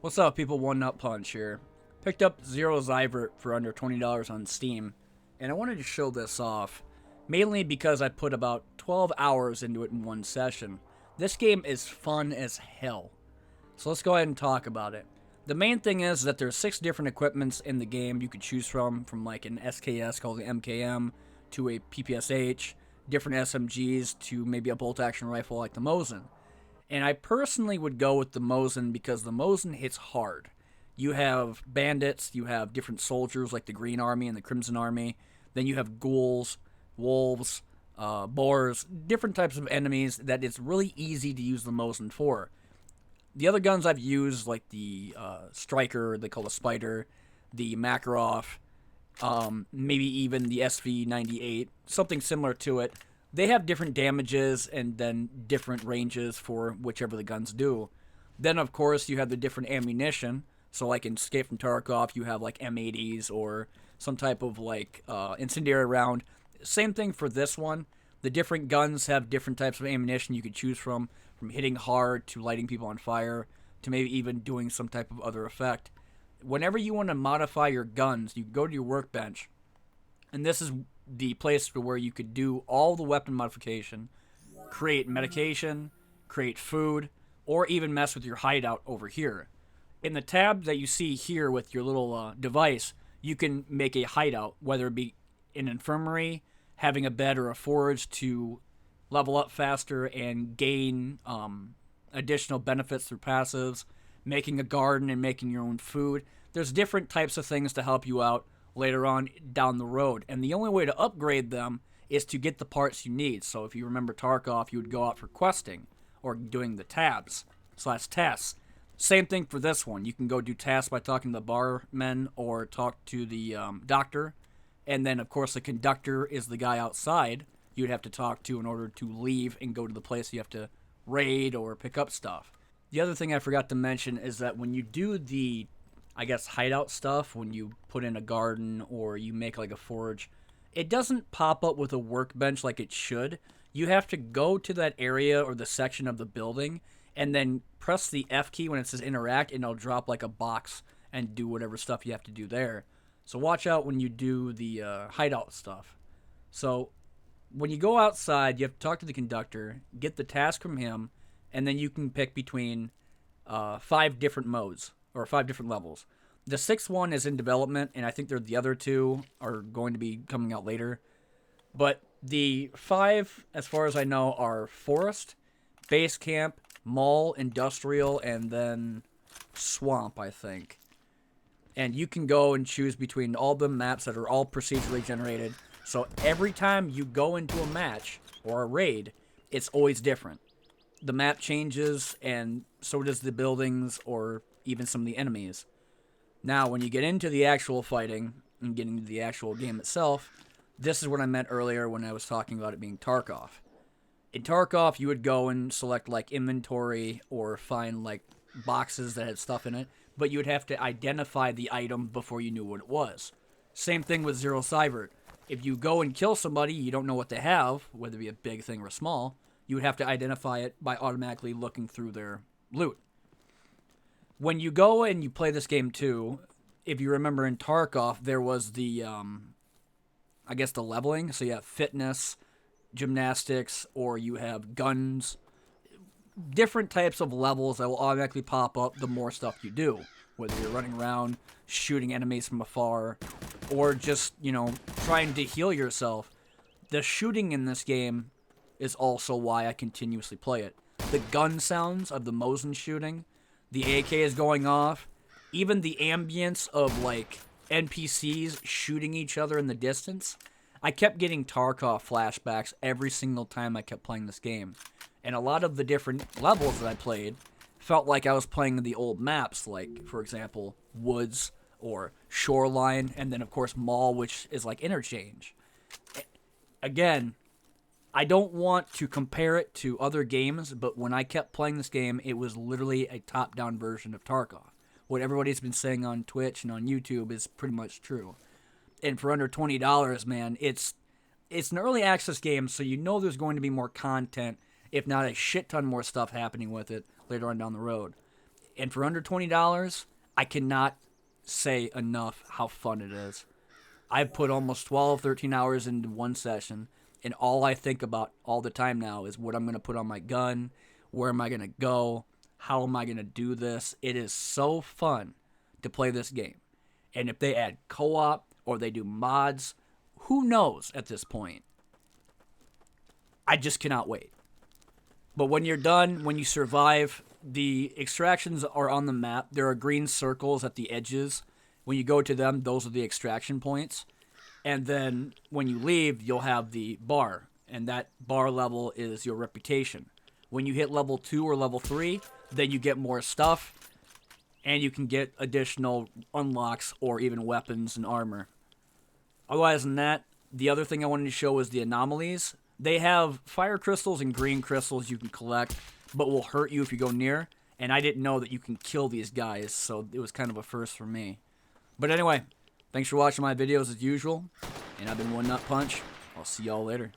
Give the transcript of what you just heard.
What's up, people? One Nut Punch here. Picked up Zero Sievert for under $20 on Steam, and I wanted to show this off, mainly because I put about 12 hours into it in one session. This game is fun as hell, so let's go ahead and talk about it. The main thing is that there's 6 different equipments in the game you could choose from like an SKS called the MKM to a PPSH, different SMGs to maybe a bolt-action rifle like the Mosin. And I personally would go with the Mosin because the Mosin hits hard. You have bandits, you have different soldiers like the Green Army and the Crimson Army. Then you have ghouls, wolves, boars, different types of enemies that it's really easy to use the Mosin for. The other guns I've used, like the Striker, they call the Spider, the Makarov, maybe even the SV98, something similar to it. They have different damages and then different ranges for whichever the guns do. Then, of course, you have the different ammunition. So, like in Escape from Tarkov, you have like M80s or some type of like incendiary round. Same thing for this one. The different guns have different types of ammunition you could choose from hitting hard to lighting people on fire to maybe even doing some type of other effect. Whenever you want to modify your guns, you go to your workbench, and this is the place where you could do all the weapon modification, create medication, create food, or even mess with your hideout over here. In the tab that you see here with your little device, you can make a hideout, whether it be an infirmary, having a bed or a forge to level up faster and gain additional benefits through passives, making a garden and making your own food. There's different types of things to help you out later on down the road. And the only way to upgrade them is to get the parts you need. So if you remember Tarkov, you would go out for questing or doing the tabs/tasks. Same thing for this one. You can go do tasks by talking to the barmen or talk to the doctor. And then, of course, the conductor is the guy outside you'd have to talk to in order to leave and go to the place you have to raid or pick up stuff. The other thing I forgot to mention is that when you do the hideout stuff, when you put in a garden or you make like a forge, it doesn't pop up with a workbench like it should. You have to go to that area or the section of the building and then press the F key when it says interact, and it'll drop like a box and do whatever stuff you have to do there. So watch out when you do the hideout stuff. So when you go outside, you have to talk to the conductor, get the task from him, and then you can pick between 5 different modes or 5 different levels. The 6th one is in development, and I think the other 2 are going to be coming out later. But the 5, as far as I know, are Forest, Base Camp, Mall, Industrial, and then Swamp, I think. And you can go and choose between all the maps that are all procedurally generated. So every time you go into a match or a raid, it's always different. The map changes, and so does the buildings or even some of the enemies. Now, when you get into the actual fighting and getting into the actual game itself, this is what I meant earlier when I was talking about it being Tarkov. In Tarkov, you would go and select like inventory or find like boxes that had stuff in it, but you would have to identify the item before you knew what it was. Same thing with Zero Sievert. If you go and kill somebody, you don't know what they have, whether it be a big thing or small, you would have to identify it by automatically looking through their loot. When you go and you play this game too, if you remember in Tarkov, there was the, the leveling. So you have fitness, gymnastics, or you have guns. Different types of levels that will automatically pop up the more stuff you do. Whether you're running around, shooting enemies from afar, or just, trying to heal yourself. The shooting in this game is also why I continuously play it. The gun sounds of the Mosin shooting, the AK is going off, even the ambience of like NPCs shooting each other in the distance. I kept getting Tarkov flashbacks every single time I kept playing this game. And a lot of the different levels that I played felt like I was playing the old maps, like, for example, Woods or Shoreline, and then, of course, Mall, which is like Interchange. Again, I don't want to compare it to other games, but when I kept playing this game, it was literally a top-down version of Tarkov. What everybody's been saying on Twitch and on YouTube is pretty much true. And for under $20, man, it's an early access game, so you know there's going to be more content, if not a shit ton more stuff happening with it later on down the road. And for under $20, I cannot say enough how fun it is. I've put almost 12, 13 hours into one session, and all I think about all the time now is what I'm going to put on my gun, where am I going to go, how am I going to do this. It is so fun to play this game. And if they add co-op or they do mods, who knows at this point? I just cannot wait. But when you're done, when you survive, the extractions are on the map. There are green circles at the edges. When you go to them, those are the extraction points. And then when you leave, you'll have the bar. And that bar level is your reputation. When you hit level 2 or level 3, then you get more stuff. And you can get additional unlocks or even weapons and armor. Otherwise than that, the other thing I wanted to show is the anomalies. They have fire crystals and green crystals you can collect, but will hurt you if you go near. And I didn't know that you can kill these guys, so it was kind of a first for me. But anyway, thanks for watching my videos as usual. And I've been One Nut Punch. I'll see y'all later.